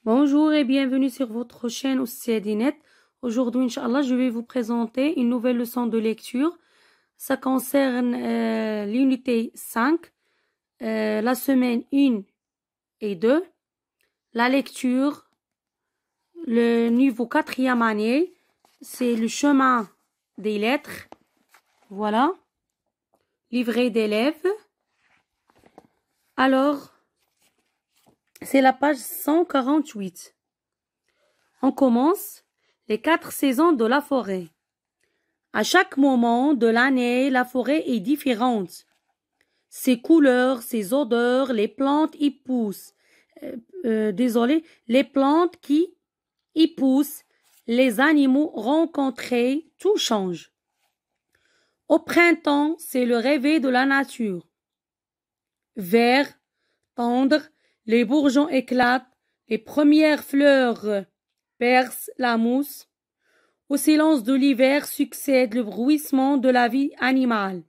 Bonjour et bienvenue sur votre chaîne Ousseadinet. Aujourd'hui, Inch'Allah, je vais vous présenter une nouvelle leçon de lecture. Ça concerne l'unité 5, la semaine 1 et 2, la lecture, le niveau 4e année, c'est le chemin des lettres. Voilà, livret d'élèves. Alors, c'est la page 148. On commence les 4 saisons de la forêt. À chaque moment de l'année, la forêt est différente. Ses couleurs, ses odeurs, les plantes y poussent. Les plantes qui y poussent, les animaux rencontrés, tout change. Au printemps, c'est le réveil de la nature. Vert, tendre, les bourgeons éclatent, les premières fleurs percent la mousse. Au silence de l'hiver succède le bruissement de la vie animale.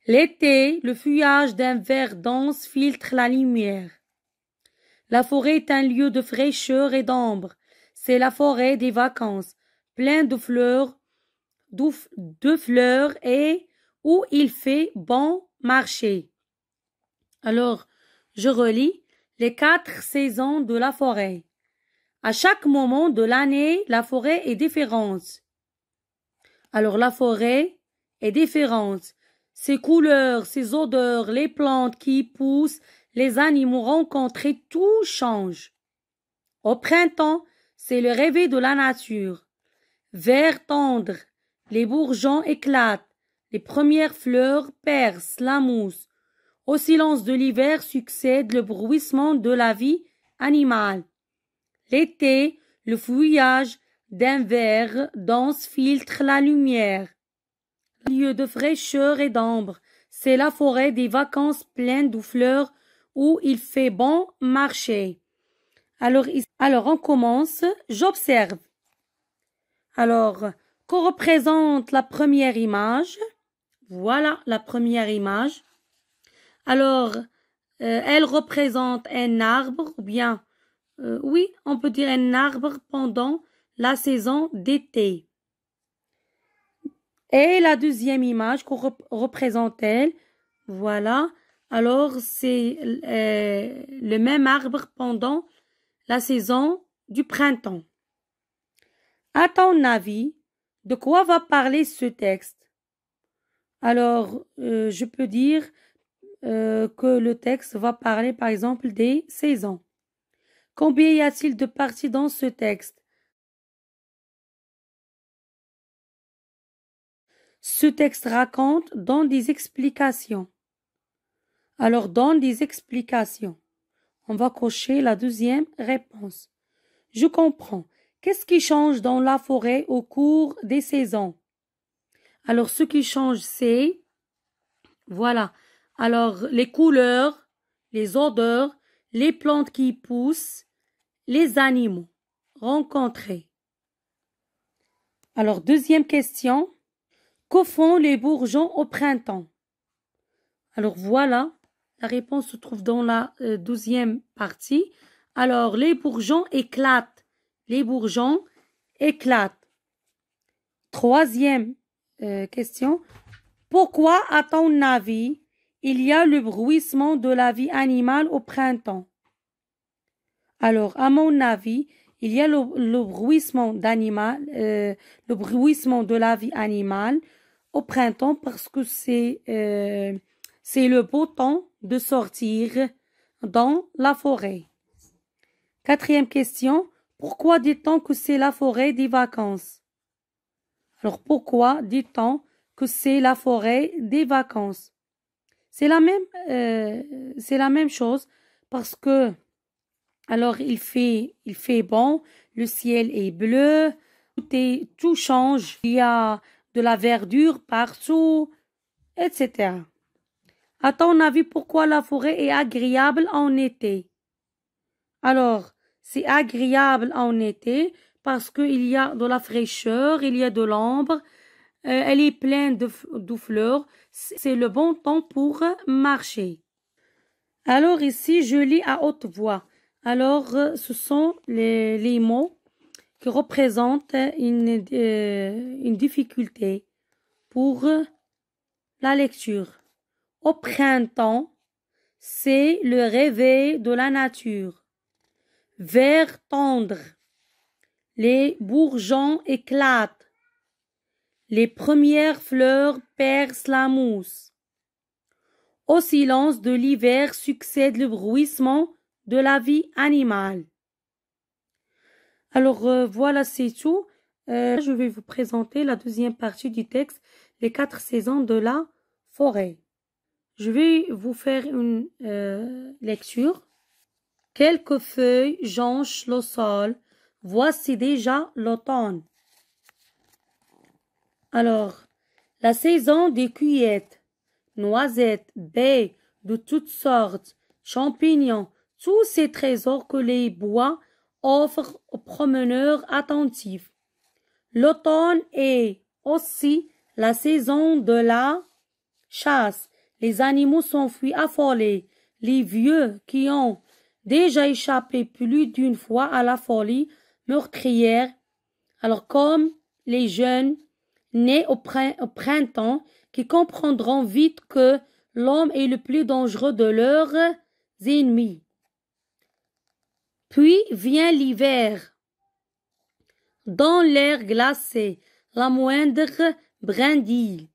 L'été, le feuillage d'un vert dense filtre la lumière. La forêt est un lieu de fraîcheur et d'ombre. C'est la forêt des vacances, pleine de fleurs et où il fait bon marcher. Alors, je relis les 4 saisons de la forêt. À chaque moment de l'année, la forêt est différente. Alors, la forêt est différente. Ses couleurs, ses odeurs, les plantes qui y poussent, les animaux rencontrés, tout change. Au printemps, c'est le réveil de la nature. Vert tendre, les bourgeons éclatent, les premières fleurs percent la mousse. Au silence de l'hiver succède le bruissement de la vie animale. L'été, le feuillage d'un vert dense filtre la lumière. Lieu de fraîcheur et d'ombre, c'est la forêt des vacances pleine de fleurs où il fait bon marcher. Alors on commence. J'observe. Alors, que représente la première image? Voilà la première image. Alors, elle représente un arbre, ou bien, oui, on peut dire un arbre pendant la saison d'été. Et la deuxième image, que représente-t-elle? Voilà. Alors, c'est le même arbre pendant la saison du printemps. À ton avis, de quoi va parler ce texte? Alors, je peux dire que le texte va parler, par exemple, des saisons. Combien y a-t-il de parties dans ce texte? Ce texte raconte, donne des explications. Alors, donne des explications. On va cocher la deuxième réponse. Je comprends. Qu'est-ce qui change dans la forêt au cours des saisons? Alors, ce qui change, c'est, voilà, alors les couleurs, les odeurs, les plantes qui poussent, les animaux rencontrés. Alors, deuxième question. Que font les bourgeons au printemps? Alors, voilà, la réponse se trouve dans la 12e partie. Alors, les bourgeons éclatent. Les bourgeons éclatent. Troisième question. Pourquoi, à ton avis, il y a le bruissement de la vie animale au printemps? Alors, à mon avis, il y a le bruissement le bruissement de la vie animale au printemps parce que c'est le beau temps de sortir dans la forêt. Quatrième question. Pourquoi dit-on que c'est la forêt des vacances? Alors, pourquoi dit-on que c'est la forêt des vacances? C'est la même chose parce que alors il fait bon, le ciel est bleu, tout change, il y a de la verdure partout, etc. À ton avis, pourquoi la forêt est agréable en été? Alors, c'est agréable en été parce qu'il y a de la fraîcheur, il y a de l'ombre, elle est pleine de fleurs, c'est le bon temps pour marcher. Alors ici, je lis à haute voix. Alors, ce sont les mots qui représentent une difficulté pour la lecture. Au printemps, c'est le réveil de la nature. Vert tendre, les bourgeons éclatent. Les premières fleurs percent la mousse. Au silence de l'hiver succède le bruissement de la vie animale. Alors voilà, c'est tout. Je vais vous présenter la deuxième partie du texte, les 4 saisons de la forêt. Je vais vous faire une lecture. Quelques feuilles jonchent le sol. Voici déjà l'automne. Alors, la saison des cueillettes, noisettes, baies de toutes sortes, champignons, tous ces trésors que les bois offrent aux promeneurs attentifs. L'automne est aussi la saison de la chasse. Les animaux s'enfuient affolés. Les vieux qui ont déjà échappé plus d'une fois à la folie meurtrière, alors comme les jeunes nés au printemps qui comprendront vite que l'homme est le plus dangereux de leurs ennemis. Puis vient l'hiver. Dans l'air glacé, la moindre brindille,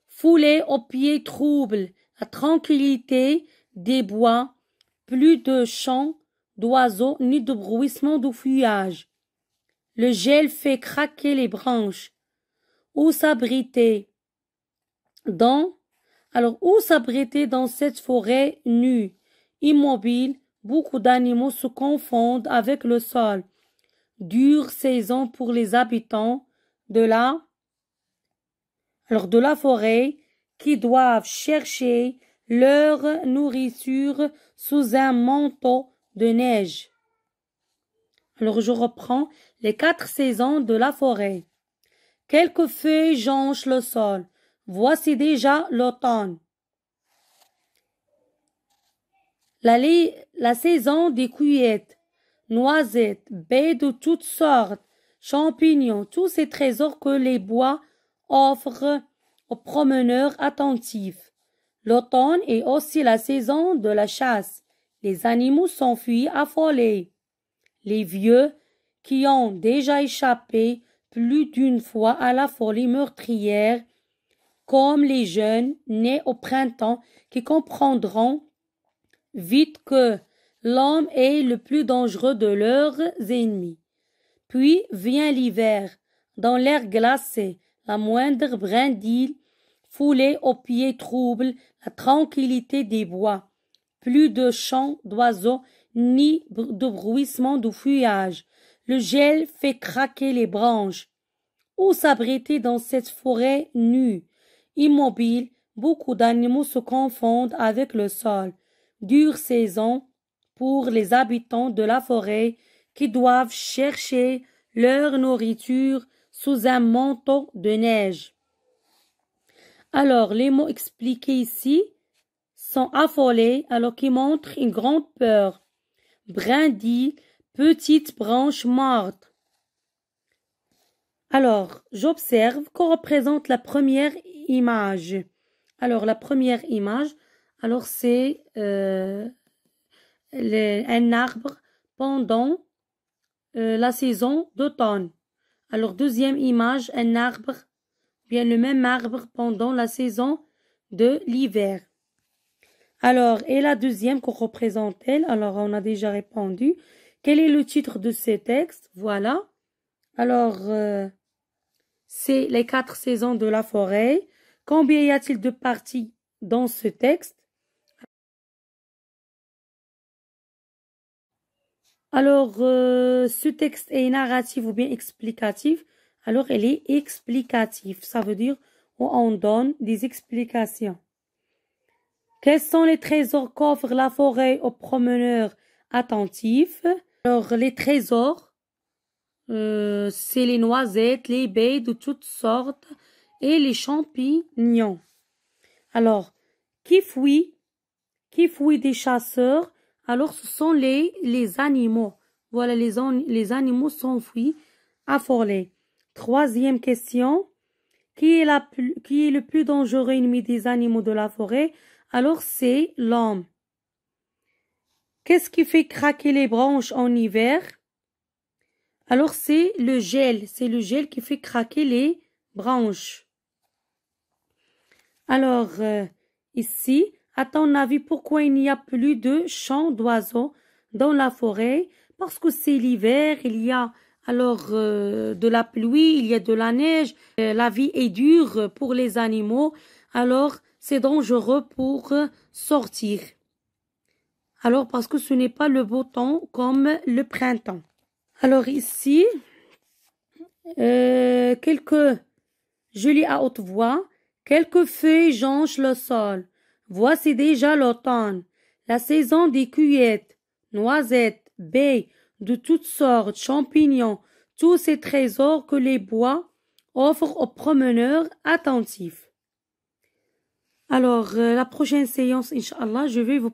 foulée aux pieds trouble, la tranquillité des bois, plus de chants d'oiseaux ni de bruissement de feuillage. Le gel fait craquer les branches. Où s'abriter dans cette forêt nue, immobile, beaucoup d'animaux se confondent avec le sol. Dure saison pour les habitants de la forêt qui doivent chercher leur nourriture sous un manteau de neige. Alors je reprends les 4 saisons de la forêt. Quelques feuilles jonchent le sol. Voici déjà l'automne. La saison des cueillettes, noisettes, baies de toutes sortes, champignons, tous ces trésors que les bois offrent aux promeneurs attentifs. L'automne est aussi la saison de la chasse. Les animaux s'enfuient affolés. Les vieux qui ont déjà échappé plus d'une fois à la folie meurtrière, comme les jeunes nés au printemps qui comprendront vite que l'homme est le plus dangereux de leurs ennemis. Puis vient l'hiver, dans l'air glacé, la moindre brindille, foulée aux pieds trouble, la tranquillité des bois, plus de chants d'oiseaux ni de bruissement de feuillage. Le gel fait craquer les branches. Où s'abriter dans cette forêt nue, immobile, beaucoup d'animaux se confondent avec le sol. Dure saison pour les habitants de la forêt qui doivent chercher leur nourriture sous un manteau de neige. Alors, les mots expliqués ici sont affolés, alors qui montrent une grande peur. Brindilles, petites branches mortes. Alors, j'observe qu'on représente la première image. Alors, la première image, alors c'est un arbre pendant la saison d'automne. Alors, deuxième image, un arbre, bien le même arbre pendant la saison de l'hiver. Alors, et la deuxième qu'on représente-t-elle? Alors, on a déjà répondu. Quel est le titre de ce texte? Voilà. Alors, c'est les 4 saisons de la forêt. Combien y a-t-il de parties dans ce texte? Alors, ce texte est narratif ou bien explicatif. Alors, elle est explicative. Ça veut dire on donne des explications. Quels sont les trésors qu'offre la forêt aux promeneurs attentifs? Alors, les trésors, c'est les noisettes, les baies de toutes sortes et les champignons. Alors, qui fuit des chasseurs? alors ce sont les animaux. Voilà, les animaux s'enfuient affolés. Troisième question. Qui est le plus dangereux ennemi des animaux de la forêt? Alors c'est l'homme. Qu'est-ce qui fait craquer les branches en hiver? Alors c'est le gel. C'est le gel qui fait craquer les branches. Alors ici, à ton avis, pourquoi il n'y a plus de chants d'oiseaux dans la forêt? Parce que c'est l'hiver, il y a alors de la pluie, il y a de la neige, la vie est dure pour les animaux, alors c'est dangereux pour sortir. Alors parce que ce n'est pas le beau temps comme le printemps. Alors ici, je lis à haute voix, quelques feuilles jonchent le sol. Voici déjà l'automne, la saison des cueillettes, noisettes, baies, de toutes sortes, champignons, tous ces trésors que les bois offrent aux promeneurs attentifs. Alors, la prochaine séance, Inch'Allah, je vais vous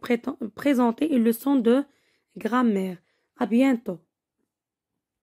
présenter une leçon de grammaire. À bientôt.